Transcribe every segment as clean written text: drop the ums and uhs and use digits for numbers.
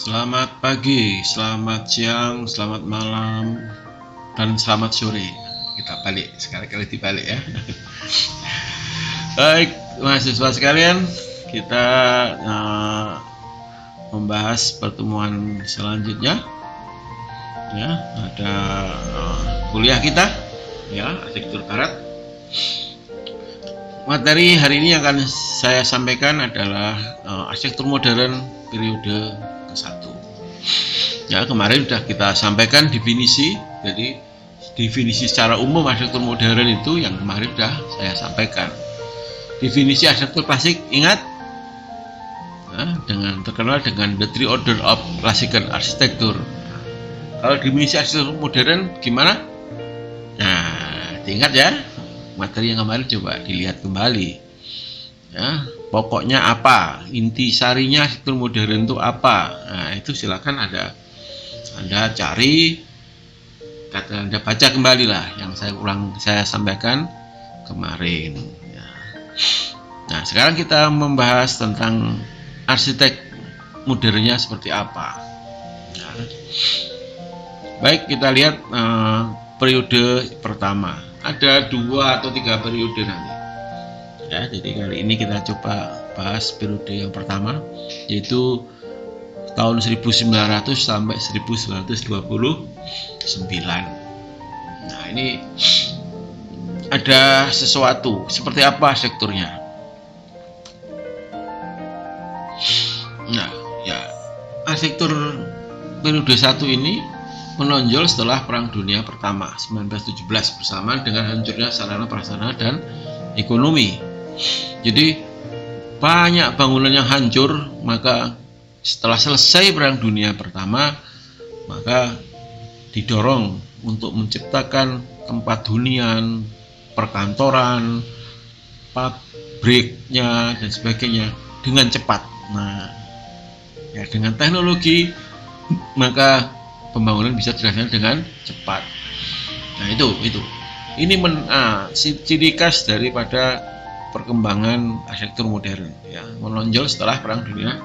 Selamat pagi, selamat siang, selamat malam, dan selamat sore. Kita balik, sekali-kali dibalik ya. Baik, mahasiswa sekalian, kita membahas pertemuan selanjutnya. Ya, ada kuliah kita, ya, arsitektur barat. Materi hari ini yang akan saya sampaikan adalah arsitektur modern periode ke-1. Ya, kemarin sudah kita sampaikan definisi. Jadi definisi secara umum arsitektur modern itu yang kemarin sudah saya sampaikan. Definisi arsitektur klasik, ingat? Nah, terkenal dengan the three order of classical architecture. Kalau definisi arsitektur modern gimana? Nah, diingat ya. Materi yang kemarin coba dilihat kembali. Ya, pokoknya apa? Inti sarinya arsitektur modern itu apa? Nah, itu silakan Anda cari, Anda baca kembali lah yang saya sampaikan kemarin. Ya. Nah, sekarang kita membahas tentang arsitek modernnya seperti apa. Ya. Baik, kita lihat periode pertama. Ada 2 atau 3 periode nanti. Ya, jadi kali ini kita coba bahas periode yang pertama, yaitu tahun 1900 sampai 1929. Nah, ini ada sesuatu. Seperti apa arsitekturnya? Nah, ya, arsitektur periode 1 ini menonjol setelah Perang Dunia Pertama 1917 bersamaan dengan hancurnya sarana prasarana dan ekonomi. Jadi banyak bangunan yang hancur, maka setelah selesai Perang Dunia Pertama, maka didorong untuk menciptakan tempat hunian, perkantoran, pabriknya dan sebagainya dengan cepat. Nah, ya, dengan teknologi maka pembangunan bisa dilaksanakan dengan cepat. Nah, itu. Ini ciri khas daripada perkembangan arsitektur modern, ya, menonjol setelah Perang Dunia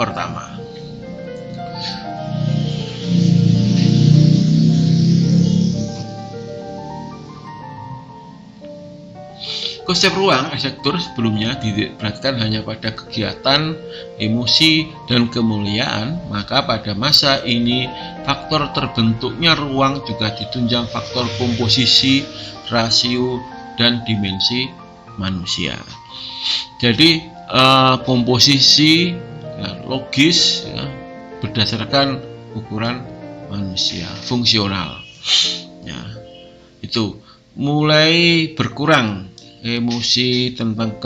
Pertama. Konsep ruang arsitektur sebelumnya diperhatikan hanya pada kegiatan, emosi, dan kemuliaan, maka pada masa ini faktor terbentuknya ruang juga ditunjang faktor komposisi, rasio, dan dimensi manusia. Jadi komposisi ya, logis ya, berdasarkan ukuran manusia, fungsional. Ya, itu mulai berkurang emosi tentang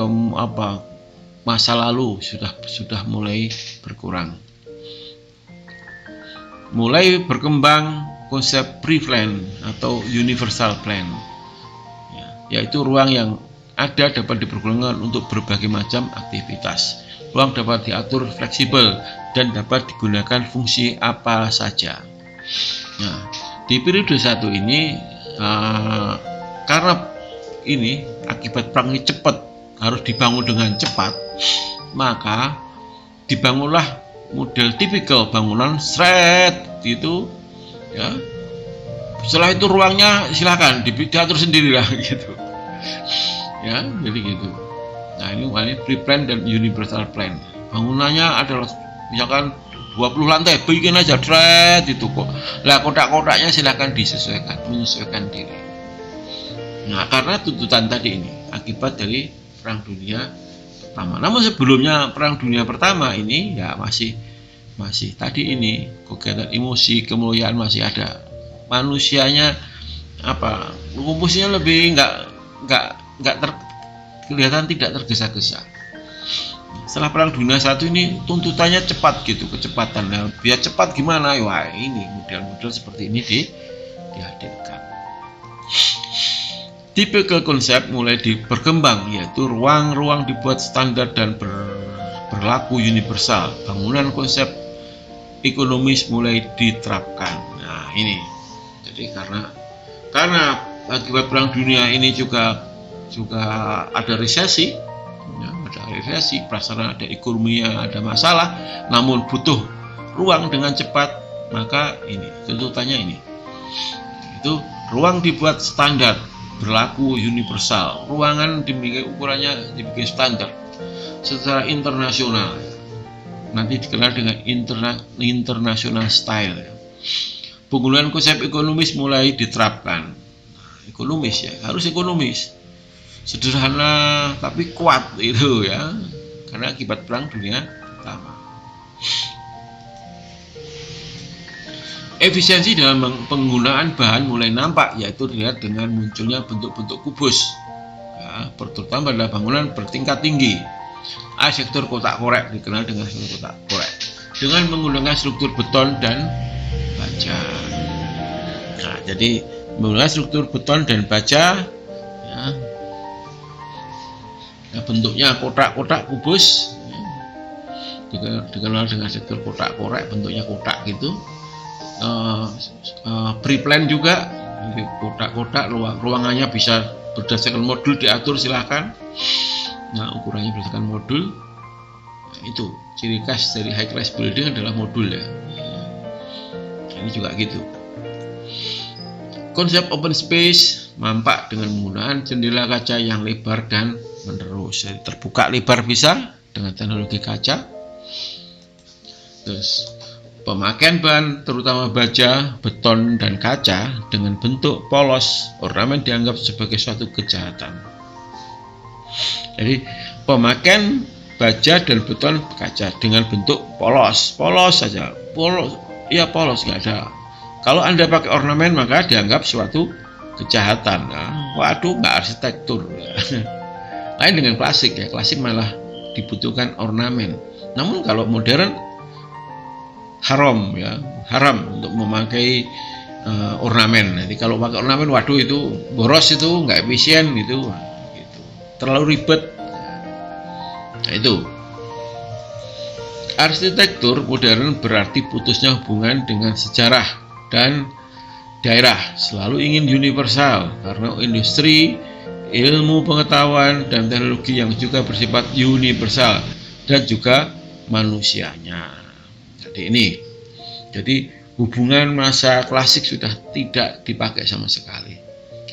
masa lalu sudah mulai berkurang. Mulai berkembang konsep pre-plan atau universal plan, ya, yaitu ruang yang ada dapat dipergunakan untuk berbagai macam aktivitas. Ruang dapat diatur fleksibel dan dapat digunakan fungsi apa saja. Nah, di periode 1 ini karena ini akibat perang ini cepat, harus dibangun dengan cepat, maka dibangunlah model tipikal bangunan itu ya. Setelah itu ruangnya silakan diatur sendirilah gitu ya, jadi gitu. Nah, ini pre-plan dan universal plan. Bangunannya adalah misalkan 20 lantai, bikin aja itu kok. Lah, kotak-kotaknya silakan menyesuaikan diri. Nah, karena tuntutan tadi ini akibat dari Perang Dunia Pertama. Namun sebelumnya Perang Dunia Pertama ini ya masih tadi ini kegiatan emosi, kemuliaan masih ada. Manusianya komposisinya lebih kelihatan tidak tergesa-gesa. Setelah Perang Dunia I ini tuntutannya cepat gitu, kecepatan. Nah, biar cepat gimana? Wah, ini model-model seperti ini dihadirkan. Tipikal konsep mulai berkembang, yaitu ruang-ruang dibuat standar dan berlaku universal. Bangunan konsep ekonomis mulai diterapkan. Nah, ini. Jadi karena akibat Perang Dunia ini juga ada resesi, ya, ada aviasi, prasarana dan ekonomi yang ada masalah, namun butuh ruang dengan cepat, maka ini tuntutannya ini. Itu ruang dibuat standar, berlaku universal. Ruangan dibikin ukurannya dibikin standar secara internasional. Nanti dikenal dengan international style. Penggunaan konsep ekonomis mulai diterapkan. Ekonomis ya, harus ekonomis. Sederhana tapi kuat itu ya. Karena akibat Perang Dunia Pertama. Efisiensi dalam penggunaan bahan mulai nampak, yaitu dilihat dengan munculnya bentuk-bentuk kubus. Ya, terutama pada bangunan bertingkat tinggi. Arsitektur kotak korek dikenal dengan struktur kotak korek. Dengan menggunakan struktur beton dan baja. Nah, jadi menggunakan struktur beton dan baja, ya, bentuknya kotak-kotak kubus, ya, dikenal dengan struktur kotak korek, bentuknya kotak gitu. Pre-plan juga, kotak-kotak, ruangannya bisa berdasarkan modul diatur, silahkan. Nah, ukurannya berdasarkan modul. Nah, itu ciri khas dari high class building adalah modul ya. Ini juga gitu. Konsep open space nampak dengan menggunakan jendela kaca yang lebar dan menerus. Jadi terbuka lebar bisa dengan teknologi kaca. Terus pemakaian bahan terutama baja, beton, dan kaca dengan bentuk polos, ornamen dianggap sebagai suatu kejahatan. Jadi pemakaian baja dan beton kaca dengan bentuk polos saja, polos nggak ada. Kalau Anda pakai ornamen maka dianggap suatu kejahatan. Nah, waduh, nggak arsitektur. Lain dengan klasik ya, klasik malah dibutuhkan ornamen. Namun kalau modern haram untuk memakai ornamen. Nanti kalau pakai ornamen, waduh itu boros, itu nggak efisien gitu, terlalu ribet. Nah, itu arsitektur modern berarti putusnya hubungan dengan sejarah dan daerah, selalu ingin universal karena industri, ilmu pengetahuan, dan teknologi yang juga bersifat universal dan juga manusianya. Jadi hubungan masa klasik sudah tidak dipakai sama sekali.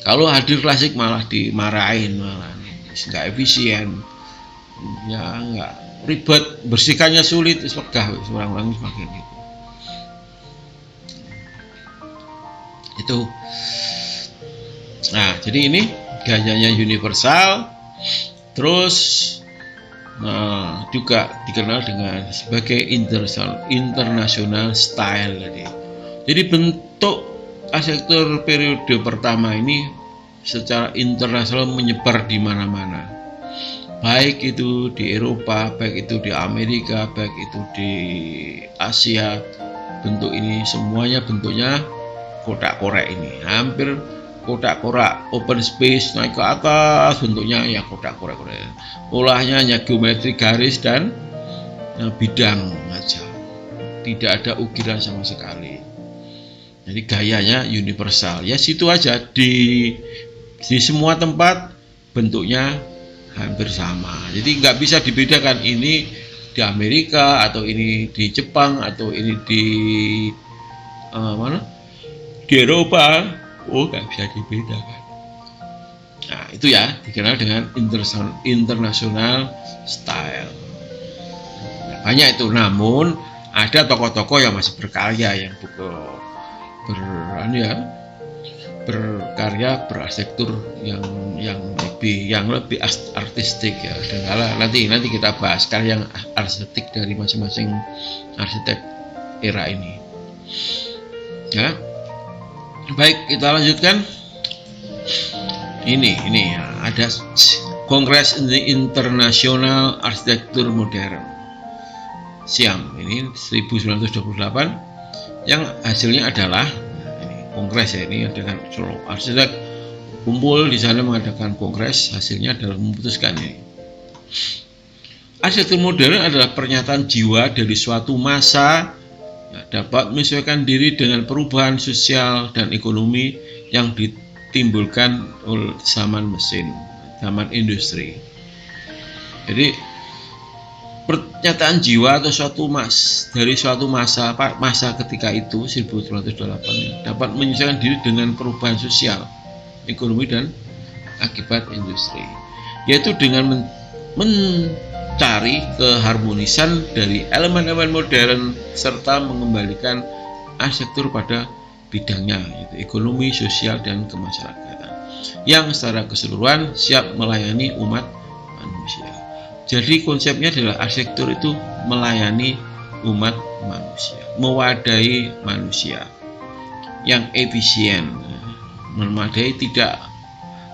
Kalau hadir klasik malah dimarahin, malah nggak efisien, ya nggak ribet, bersihkannya sulit, wegah orang-orang semakin gitu. Itu. Nah, jadi ini gayanya universal, terus juga dikenal dengan sebagai international style. Jadi bentuk arsitektur periode pertama ini secara internasional menyebar di mana-mana, baik itu di Eropa, baik itu di Amerika, baik itu di Asia. Bentuk ini semuanya bentuknya kotak korek ini, hampir kotak korek, open space, naik ke atas, bentuknya ya kotak korek. Olahnya hanya geometri garis dan bidang aja, tidak ada ukiran sama sekali. Jadi gayanya universal, ya situ aja, di semua tempat bentuknya hampir sama. Jadi nggak bisa dibedakan ini di Amerika atau ini di Jepang atau ini di di Eropa. Oh, nggak bisa dibedakan. Nah, itu ya dikenal dengan international style. Banyak itu, namun ada tokoh-tokoh yang masih berkarya, yang berkarya berarsitektur yang lebih artistik ya. Dan nanti kita bahas karya yang artistik dari masing-masing arsitek era ini. Ya. Baik, kita lanjutkan. Ini ada Kongres Internasional Arsitektur Modern SIAM, ini 1928, yang hasilnya adalah ini kongres ya, ini dengan seluruh arsitek kumpul di sana mengadakan kongres. Hasilnya adalah memutuskan ini, arsitektur modern adalah pernyataan jiwa dari suatu masa dapat menyesuaikan diri dengan perubahan sosial dan ekonomi yang ditimbulkan oleh zaman mesin, zaman industri. Jadi pernyataan jiwa atau dari suatu masa ketika itu 1908 dapat menyesuaikan diri dengan perubahan sosial, ekonomi dan akibat industri, yaitu dengan mencari keharmonisan dari elemen-elemen modern serta mengembalikan arsitektur pada bidangnya, yaitu ekonomi, sosial, dan kemasyarakatan, yang secara keseluruhan siap melayani umat manusia. Jadi konsepnya adalah arsitektur itu melayani umat manusia, mewadahi manusia yang efisien, memadai, tidak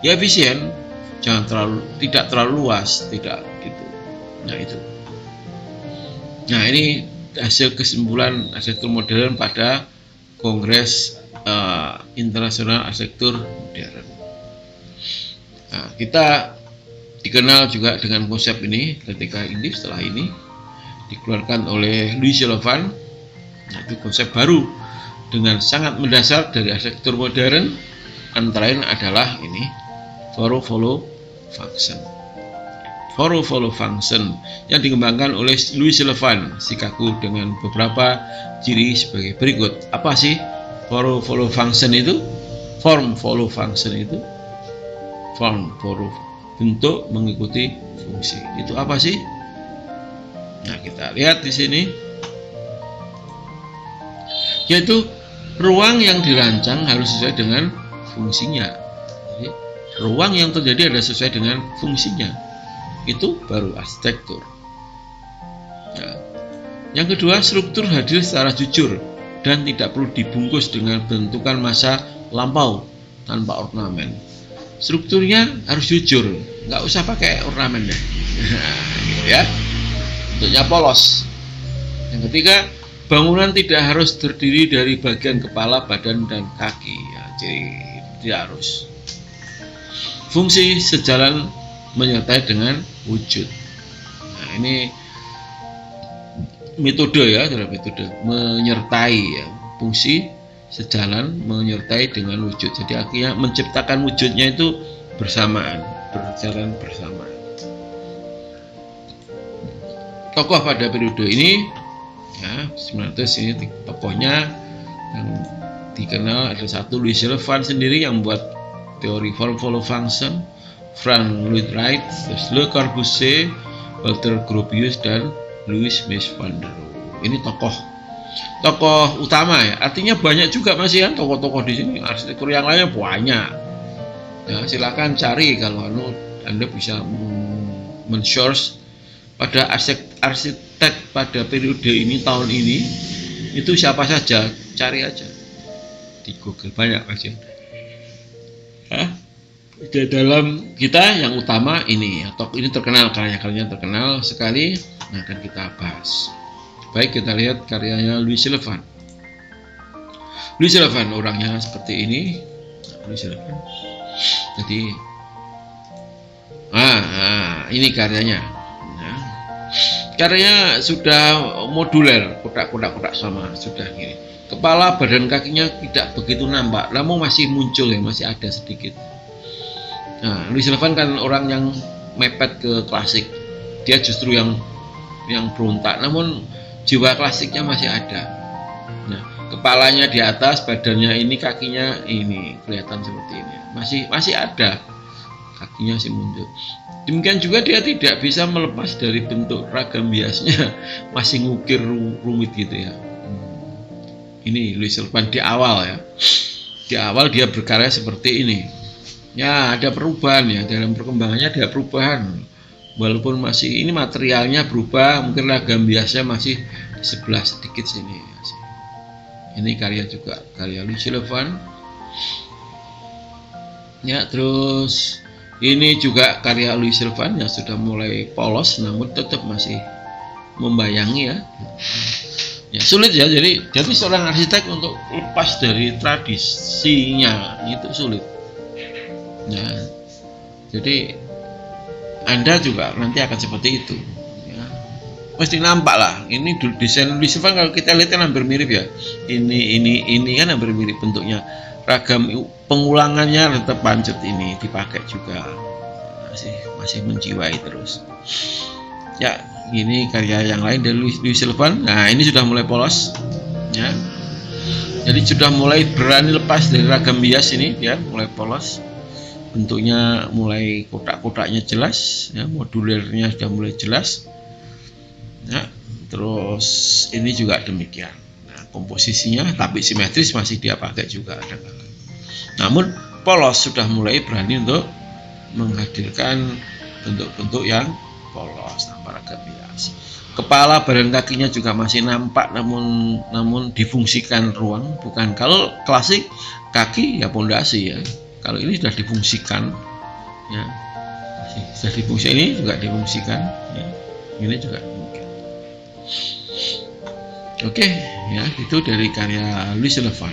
ya efisien, tidak terlalu luas, tidak gitu. Nah itu. Nah ini hasil kesimpulan arsitektur modern pada Kongres Internasional Arsitektur Modern. Nah, kita dikenal juga dengan konsep ini setelah ini dikeluarkan oleh Louis Sullivan. Nah, itu konsep baru dengan sangat mendasar dari arsitektur modern, antara lain adalah ini follow function. Follow function yang dikembangkan oleh Louis Sullivan Chicago dengan beberapa ciri sebagai berikut. Apa sih follow function itu? Form follow function itu bentuk mengikuti fungsi. Itu apa sih? Nah, kita lihat di sini, yaitu ruang yang dirancang harus sesuai dengan fungsinya. Jadi, ruang yang terjadi adalah sesuai dengan fungsinya. Itu baru arsitektur. Nah, yang kedua, struktur hadir secara jujur dan tidak perlu dibungkus dengan bentukan masa lampau tanpa ornamen. Strukturnya harus jujur, nggak usah pakai ornamen deh. Gitu ya. Bentuknya polos. Yang ketiga, bangunan tidak harus terdiri dari bagian kepala, badan, dan kaki. Ya, jadi tidak harus. Fungsi sejalan menyertai dengan wujud. Nah, ini metode ya, adalah metode menyertai ya, fungsi sejalan menyertai dengan wujud. Jadi akhirnya menciptakan wujudnya itu bersamaan, berjalan bersama. Tokoh pada periode ini ya, 1900 ini tokohnya yang dikenal ada satu, Louis Sullivan sendiri yang membuat teori follow function, Frank Lloyd Wright, Le Corbusier, Walter Gropius, dan Louis Mies van der Rohe. Ini tokoh utama ya. Artinya banyak juga masih kan tokoh-tokoh di sini. Arsitektur yang lainnya banyak. Ya, silakan cari kalau Anda bisa men-source pada arsitek pada periode ini, tahun ini itu siapa saja, cari aja di Google, banyak aja. Di dalam kita yang utama ini, atau ini terkenal, karya-karyanya terkenal sekali. Nah, akan kita bahas. Baik, kita lihat karyanya Louis Sullivan. Louis Sullivan orangnya seperti ini. Louis Sullivan. Jadi, ini karyanya. Nah, karyanya sudah moduler, kotak-kotak sama, sudah gini. Kepala, badan, kakinya tidak begitu nampak, namun masih muncul ya, masih ada sedikit. Nah, Louis Sullivan kan orang yang mepet ke klasik. Dia justru yang berontak, namun jiwa klasiknya masih ada. Nah, kepalanya di atas, badannya ini, kakinya ini kelihatan seperti ini. Masih ada. Kakinya masih muncul. Demikian juga dia tidak bisa melepas dari bentuk ragam biasnya, masih ngukir rumit gitu ya. Ini Louis Sullivan di awal ya. Di awal dia berkarya seperti ini. Ya, ada perubahan ya, dalam perkembangannya ada perubahan. Walaupun masih ini materialnya berubah, mungkin ragam biasanya masih di sebelah sedikit sini. Ini karya Louis Sullivan. Ya, terus ini juga karya Louis Sullivan yang sudah mulai polos, namun tetap masih membayangi ya. Ya, sulit ya, jadi seorang arsitek untuk lepas dari tradisinya itu sulit. Nah, jadi Anda juga nanti akan seperti itu ya. Mesti nampak lah, ini desain Louis Sullivan kalau kita lihat kan hampir mirip ya. Ini kan hampir mirip bentuknya. Ragam pengulangannya tetap pancet ini dipakai juga. Masih menjiwai terus. Ya, ini karya yang lain dari Louis Sullivan. Nah, ini sudah mulai polos, ya. Jadi sudah mulai berani lepas dari ragam bias ini, ya, mulai polos. Bentuknya mulai kotak-kotaknya jelas, ya, modulernya sudah mulai jelas. Ya, terus ini juga demikian. Nah, komposisinya tapi simetris masih dia pakai juga kadang-kadang. Namun polos sudah mulai berani untuk menghadirkan bentuk-bentuk yang polos tanpa ragam bias. Kepala badan kakinya juga masih nampak, namun difungsikan ruang, bukan. Kalau klasik kaki ya pondasi, ya. Kalau ini sudah difungsikan, ya, sudah difungsikan, ini juga difungsikan, ya. Ini juga demikian. Oke, ya, itu dari karya Louis Sullivan.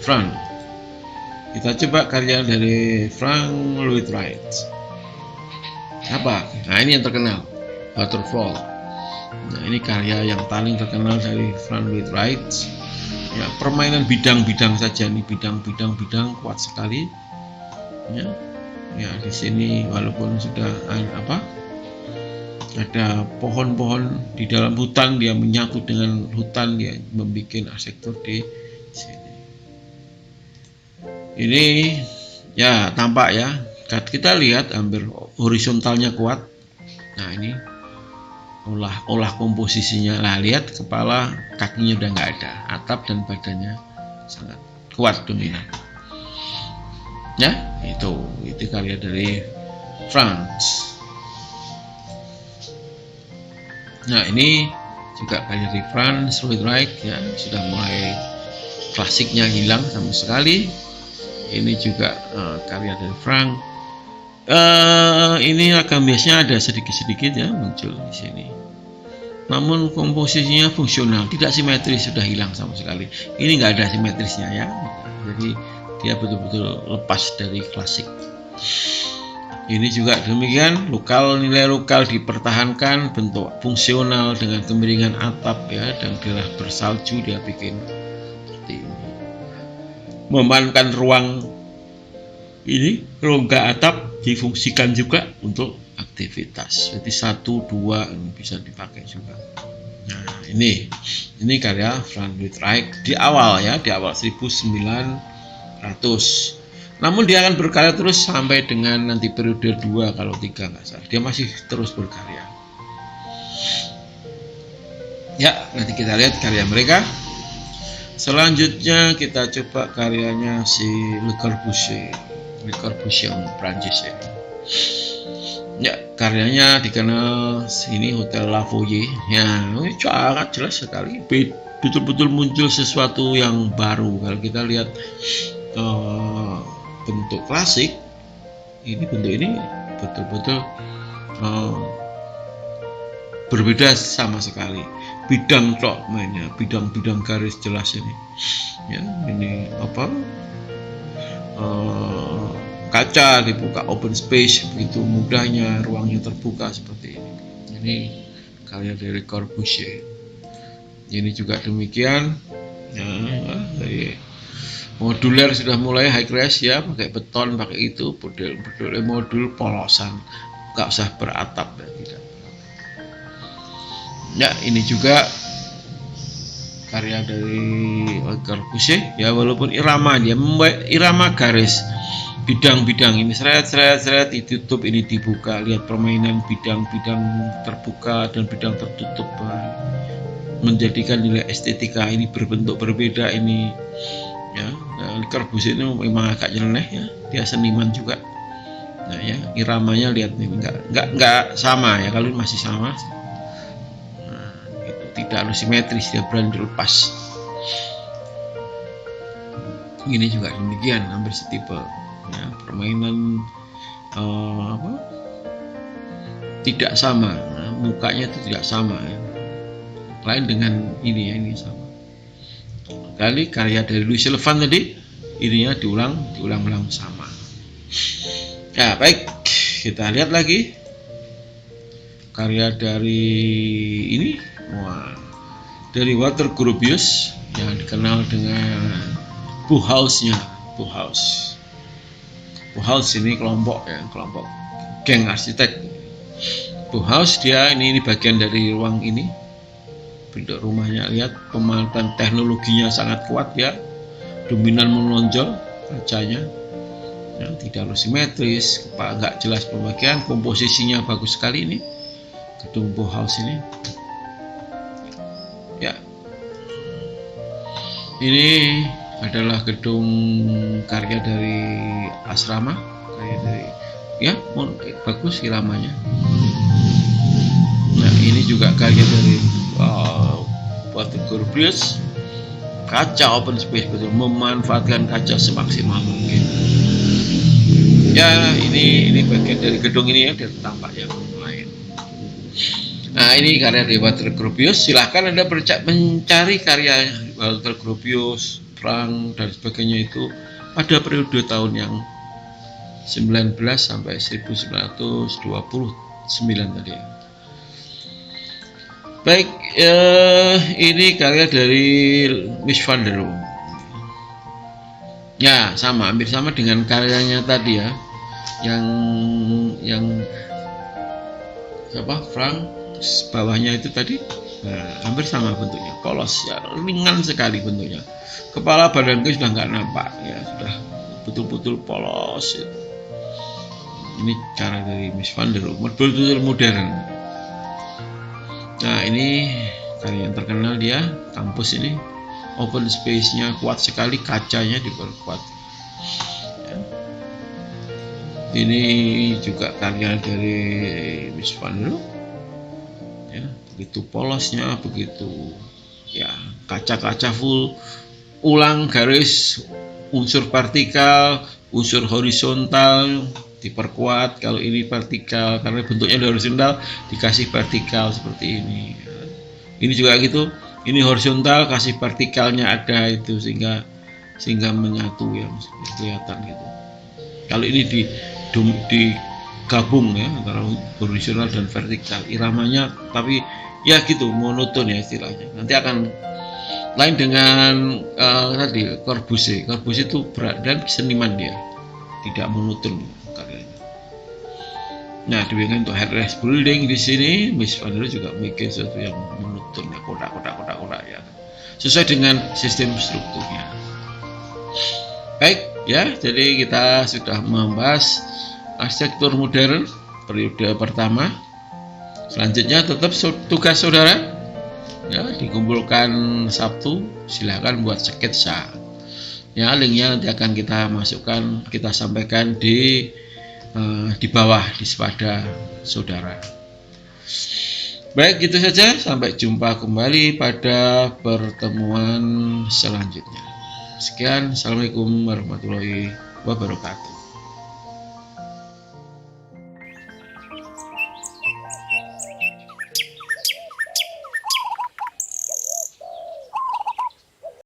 Frank. Kita coba karya dari Frank Lloyd Wright. Apa? Nah, ini yang terkenal, Waterfall. Nah, ini karya yang paling terkenal dari Frank Lloyd Wright. Ya, permainan bidang-bidang saja nih, bidang kuat sekali. Ya, ya, di sini walaupun sudah ada pohon-pohon di dalam hutan, dia menyatu dengan hutan, dia membuat arsitektur di sini. Ini ya tampak, ya, kita lihat hampir horizontalnya kuat. Nah, ini olah komposisinya. Nah, lihat kepala kakinya udah nggak ada, atap dan badannya sangat kuat dominan. Ya, itu karya dari Franz. Nah, ini juga karya dari Franz Lloyd Wright, ya, sudah mulai klasiknya hilang sama sekali. Ini juga karya dari Frank. Ini ragam biasnya ada sedikit-sedikit, ya, muncul di sini. Namun komposisinya fungsional, tidak simetris, sudah hilang sama sekali. Ini nggak ada simetrisnya, ya. Jadi dia betul-betul lepas dari klasik. Ini juga demikian, nilai lokal dipertahankan, bentuk fungsional dengan kemiringan atap, ya, dan daerah bersalju dia bikin seperti ini. Memanfaatkan ruang ini, rongga atap difungsikan juga untuk aktivitas. Jadi 1, 2 ini bisa dipakai juga. Nah, ini karya Frank Lloyd Wright di awal 1900. Namun dia akan berkarya terus sampai dengan nanti periode 2, kalau 3 nggak salah. Dia masih terus berkarya. Ya, nanti kita lihat karya mereka. Selanjutnya kita coba karyanya si Le Corbusier yang Prancis, ya. Ya, karyanya dikenal sini Hotel Lavoie. Ya, ini sangat jelas sekali. Betul-betul muncul sesuatu yang baru. Kalau kita lihat bentuk klasik, bentuk ini betul-betul berbeda sama sekali. Bidang mainnya, bidang garis jelas ini. Ya, ini kaca dibuka, open space, begitu mudahnya ruangnya terbuka seperti ini. Ini karya dari Corbusier. Ini juga demikian. Ya, dari moduler sudah mulai high rise, ya, pakai beton, pakai itu, modul polosan, nggak usah beratap, ya, tidak. Ya, ini juga karya dari Corbusier, ya, walaupun irama, dia membuat irama garis bidang-bidang ini seret ditutup, ini dibuka. Lihat permainan bidang-bidang terbuka dan bidang tertutup, menjadikan nilai estetika ini berbentuk berbeda ini, ya. Nah, Corbusier ini memang agak nyeleneh, ya, dia seniman juga. Nah, ya, iramanya lihat nih, nggak sama, ya. Kalau ini masih sama, nah, itu tidak harus simetris, dia berani dilepas. Ini juga demikian, hampir setipe, ya, permainan tidak sama, nah, mukanya itu tidak sama, ya. Lain dengan ini, ya, ini sama. Kali karya dari Louis Sullivan tadi, ininya diulang-ulang sama. Ya, baik, kita lihat lagi karya dari ini, dari Walter Gropius yang dikenal dengan Bauhaus-nya. Bauhaus ini kelompok geng arsitek. Bauhaus dia ini bagian dari ruang ini, bentuk rumahnya, lihat pemanfaatan teknologinya sangat kuat ya, dominan menonjol kacanya ya, tidak harus simetris, nggak jelas pembagian, komposisinya bagus sekali ini gedung Bauhaus ini ya. Ini adalah gedung karya dari asrama, karya dari ya bagus iramanya. Nah ini juga karya dari Walter Gropius, kaca open space, betul memanfaatkan kaca semaksimal mungkin ya. Ini bagian dari gedung ini ya, dari tampak yang lain. Nah ini karya dari Walter Gropius, silahkan Anda mencari karya Walter Gropius, Frank dan sebagainya itu pada periode tahun yang 19 sampai 1929 tadi ya. Baik, ini karya dari Mies van der Rohe. Ya, sama, hampir sama dengan karyanya tadi ya. Yang siapa? Frank, bawahnya itu tadi. Nah, hampir sama bentuknya, polos ya, ringan sekali bentuknya. Kepala badannya sudah nggak nampak ya, sudah betul-betul polos. Ya. Ini cara dari Mies van der Rohe, betul-betul modern. Nah ini karya yang terkenal dia, kampus ini, open space-nya kuat sekali, kacanya diperkuat. Ya. Ini juga karya dari Mies van der Rohe. Ya, begitu polosnya, begitu ya, kaca-kaca full, ulang garis, unsur vertikal, unsur horizontal diperkuat. Kalau ini vertikal karena bentuknya horizontal, dikasih vertikal seperti ini. Ini juga gitu, ini horizontal kasih vertikalnya ada itu sehingga menyatu ya, kelihatan gitu. Kalau ini digabung ya antara horizontal dan vertikal, iramanya tapi ya gitu monoton ya istilahnya. Nanti akan lain dengan tadi Corbusier itu berat dan seniman dia, tidak monoton karyanya. Nah demikian untuk Headrest Building di sini, Mies van der Rohe juga bikin sesuatu yang monoton ya, kotak ya, sesuai dengan sistem strukturnya. Baik ya, jadi kita sudah membahas arsitektur modern periode pertama. Selanjutnya tetap tugas saudara ya, dikumpulkan Sabtu, silahkan buat sketsa ya, linknya nanti akan kita masukkan, kita sampaikan di bawah di sepada saudara. Baik, gitu saja, sampai jumpa kembali pada pertemuan selanjutnya. Sekian, assalamualaikum warahmatullahi wabarakatuh.